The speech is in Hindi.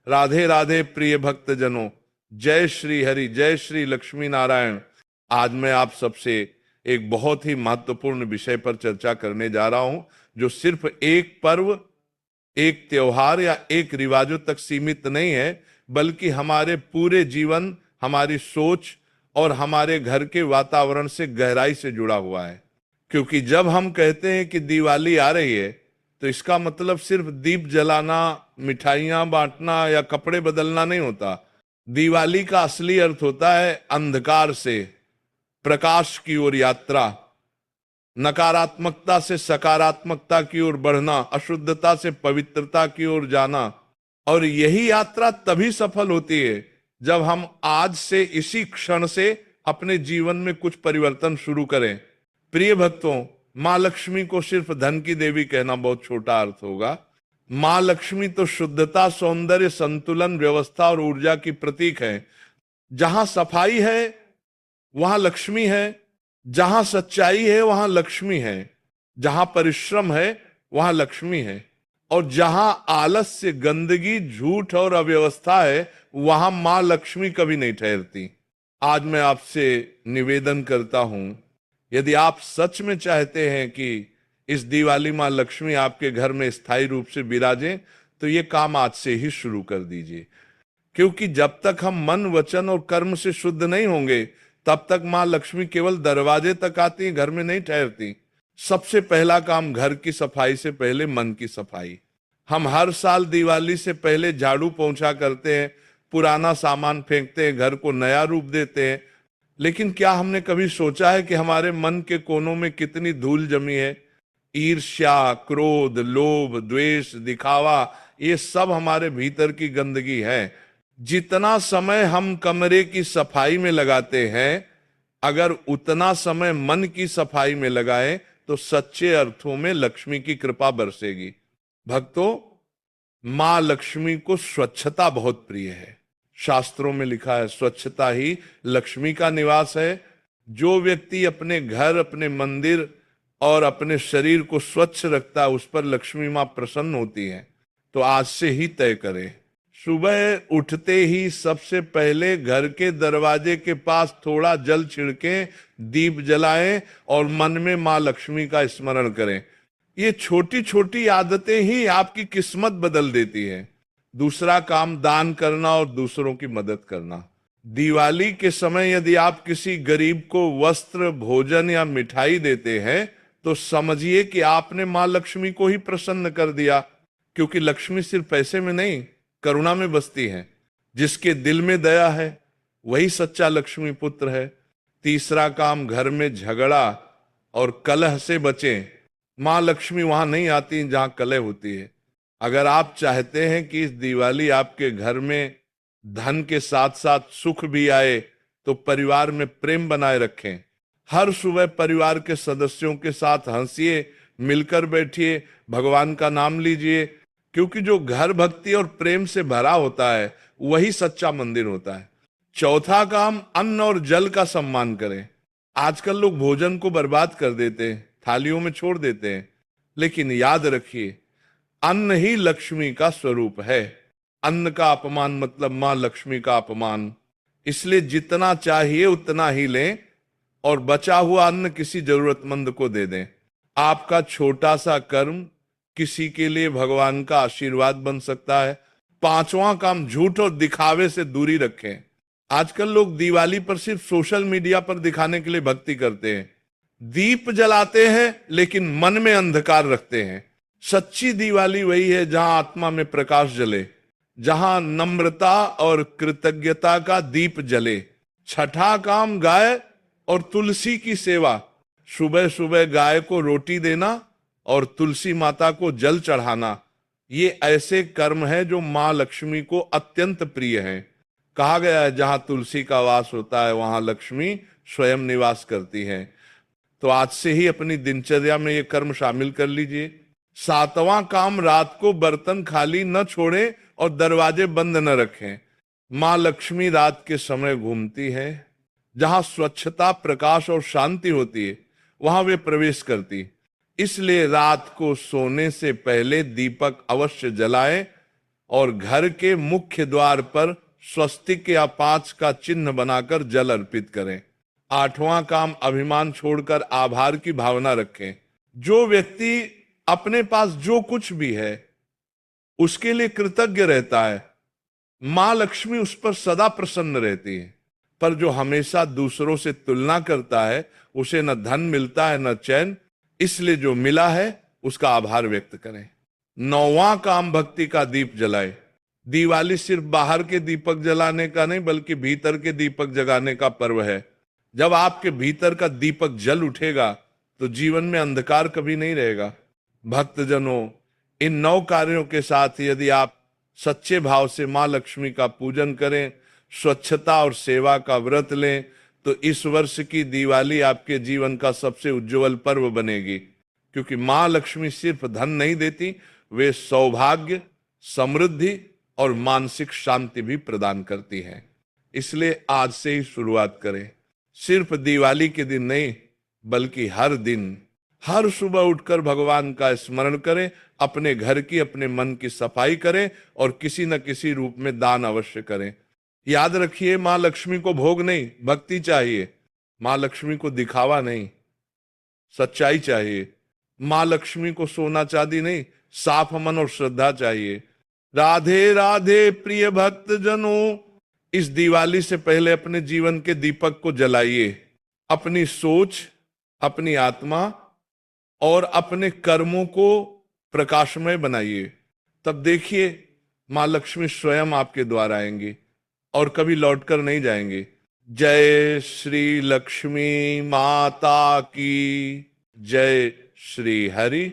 राधे राधे प्रिय भक्त जनों, जय श्री हरि, जय श्री लक्ष्मी नारायण। आज मैं आप सबसे एक बहुत ही महत्वपूर्ण विषय पर चर्चा करने जा रहा हूं, जो सिर्फ एक पर्व, एक त्योहार या एक रिवाजों तक सीमित नहीं है, बल्कि हमारे पूरे जीवन, हमारी सोच और हमारे घर के वातावरण से गहराई से जुड़ा हुआ है। क्योंकि जब हम कहते हैं कि दिवाली आ रही है, तो इसका मतलब सिर्फ दीप जलाना, मिठाइयां बांटना या कपड़े बदलना नहीं होता। दिवाली का असली अर्थ होता है अंधकार से प्रकाश की ओर यात्रा, नकारात्मकता से सकारात्मकता की ओर बढ़ना, अशुद्धता से पवित्रता की ओर जाना। और यही यात्रा तभी सफल होती है जब हम आज से, इसी क्षण से अपने जीवन में कुछ परिवर्तन शुरू करें। प्रिय भक्तों, मां लक्ष्मी को सिर्फ धन की देवी कहना बहुत छोटा अर्थ होगा। मां लक्ष्मी तो शुद्धता, सौंदर्य, संतुलन, व्यवस्था और ऊर्जा की प्रतीक है। जहां सफाई है वहां लक्ष्मी है, जहां सच्चाई है वहां लक्ष्मी है, जहां परिश्रम है वहां लक्ष्मी है, और जहां आलस्य, गंदगी, झूठ और अव्यवस्था है वहां मां लक्ष्मी कभी नहीं ठहरती। आज मैं आपसे निवेदन करता हूं, यदि आप सच में चाहते हैं कि इस दिवाली मां लक्ष्मी आपके घर में स्थायी रूप से विराजें, तो ये काम आज से ही शुरू कर दीजिए। क्योंकि जब तक हम मन, वचन और कर्म से शुद्ध नहीं होंगे, तब तक मां लक्ष्मी केवल दरवाजे तक आती, घर में नहीं ठहरती। सबसे पहला काम घर की सफाई से पहले मन की सफाई। हम हर साल दिवाली से पहले झाड़ू पोंछा करते हैं, पुराना सामान फेंकते हैं, घर को नया रूप देते हैं। लेकिन क्या हमने कभी सोचा है कि हमारे मन के कोनों में कितनी धूल जमी है? ईर्ष्या, क्रोध, लोभ, द्वेष, दिखावा, ये सब हमारे भीतर की गंदगी है। जितना समय हम कमरे की सफाई में लगाते हैं, अगर उतना समय मन की सफाई में लगाएं, तो सच्चे अर्थों में लक्ष्मी की कृपा बरसेगी। भक्तों, मां लक्ष्मी को स्वच्छता बहुत प्रिय है। शास्त्रों में लिखा है, स्वच्छता ही लक्ष्मी का निवास है। जो व्यक्ति अपने घर, अपने मंदिर और अपने शरीर को स्वच्छ रखता है, उस पर लक्ष्मी मां प्रसन्न होती है। तो आज से ही तय करें, सुबह उठते ही सबसे पहले घर के दरवाजे के पास थोड़ा जल छिड़कें, दीप जलाएं और मन में मां लक्ष्मी का स्मरण करें। ये छोटी छोटी आदतें ही आपकी किस्मत बदल देती है। दूसरा काम, दान करना और दूसरों की मदद करना। दिवाली के समय यदि आप किसी गरीब को वस्त्र, भोजन या मिठाई देते हैं, तो समझिए कि आपने मां लक्ष्मी को ही प्रसन्न कर दिया। क्योंकि लक्ष्मी सिर्फ पैसे में नहीं, करुणा में बसती है। जिसके दिल में दया है वही सच्चा लक्ष्मी पुत्र है। तीसरा काम, घर में झगड़ा और कलह से बचें। मां लक्ष्मी वहां नहीं आती जहां कलह होती है। अगर आप चाहते हैं कि इस दिवाली आपके घर में धन के साथ साथ सुख भी आए, तो परिवार में प्रेम बनाए रखें। हर सुबह परिवार के सदस्यों के साथ हंसिए, मिलकर बैठिए, भगवान का नाम लीजिए। क्योंकि जो घर भक्ति और प्रेम से भरा होता है, वही सच्चा मंदिर होता है। चौथा काम, अन्न और जल का सम्मान करें। आजकल लोग भोजन को बर्बाद कर देते हैं, थालियों में छोड़ देते हैं। लेकिन याद रखिए, अन्न ही लक्ष्मी का स्वरूप है। अन्न का अपमान मतलब मां लक्ष्मी का अपमान। इसलिए जितना चाहिए उतना ही लें और बचा हुआ अन्न किसी जरूरतमंद को दे दें। आपका छोटा सा कर्म किसी के लिए भगवान का आशीर्वाद बन सकता है। पांचवा काम, झूठ और दिखावे से दूरी रखें। आजकल लोग दिवाली पर सिर्फ सोशल मीडिया पर दिखाने के लिए भक्ति करते हैं। दीप जलाते हैं लेकिन मन में अंधकार रखते हैं। सच्ची दिवाली वही है जहां आत्मा में प्रकाश जले, जहां नम्रता और कृतज्ञता का दीप जले। छठा काम, गाय और तुलसी की सेवा। सुबह सुबह गाय को रोटी देना और तुलसी माता को जल चढ़ाना, ये ऐसे कर्म है जो मां लक्ष्मी को अत्यंत प्रिय है। कहा गया है, जहां तुलसी का वास होता है वहां लक्ष्मी स्वयं निवास करती है। तो आज से ही अपनी दिनचर्या में ये कर्म शामिल कर लीजिए। सातवां काम, रात को बर्तन खाली न छोड़ें और दरवाजे बंद न रखें। मां लक्ष्मी रात के समय घूमती है। जहां स्वच्छता, प्रकाश और शांति होती है, वहां वे प्रवेश करती। इसलिए रात को सोने से पहले दीपक अवश्य जलाएं और घर के मुख्य द्वार पर स्वस्तिक या 5 का चिन्ह बनाकर जल अर्पित करें। 8वां काम, अभिमान छोड़कर आभार की भावना रखें। जो व्यक्ति अपने पास जो कुछ भी है उसके लिए कृतज्ञ रहता है, मां लक्ष्मी उस पर सदा प्रसन्न रहती है। पर जो हमेशा दूसरों से तुलना करता है उसे न धन मिलता है न चैन, इसलिए जो मिला है उसका आभार व्यक्त करें। 9वां काम, भक्ति का दीप जलाए। दिवाली सिर्फ बाहर के दीपक जलाने का नहीं बल्कि भीतर के दीपक जगाने का पर्व है। जब आपके भीतर का दीपक जल उठेगा तो जीवन में अंधकार कभी नहीं रहेगा। भक्तजनों, इन 9 कार्यों के साथ यदि आप सच्चे भाव से मां लक्ष्मी का पूजन करें, स्वच्छता और सेवा का व्रत लें, तो इस वर्ष की दिवाली आपके जीवन का सबसे उज्जवल पर्व बनेगी। क्योंकि मां लक्ष्मी सिर्फ धन नहीं देती, वे सौभाग्य, समृद्धि और मानसिक शांति भी प्रदान करती हैं। इसलिए आज से ही शुरुआत करें। सिर्फ दिवाली के दिन नहीं बल्कि हर दिन, हर सुबह उठकर भगवान का स्मरण करें, अपने घर की, अपने मन की सफाई करें और किसी न किसी रूप में दान अवश्य करें। याद रखिए, मां लक्ष्मी को भोग नहीं, भक्ति चाहिए। मां लक्ष्मी को दिखावा नहीं, सच्चाई चाहिए। मां लक्ष्मी को सोना चांदी नहीं, साफ मन और श्रद्धा चाहिए। राधे राधे प्रिय भक्त जनों, इस दिवाली से पहले अपने जीवन के दीपक को जलाइए। अपनी सोच, अपनी आत्मा और अपने कर्मों को प्रकाशमय बनाइए। तब देखिए, मां लक्ष्मी स्वयं आपके द्वार आएंगी और कभी लौटकर नहीं जाएंगे। जय श्री लक्ष्मी माता की जय। श्री हरि।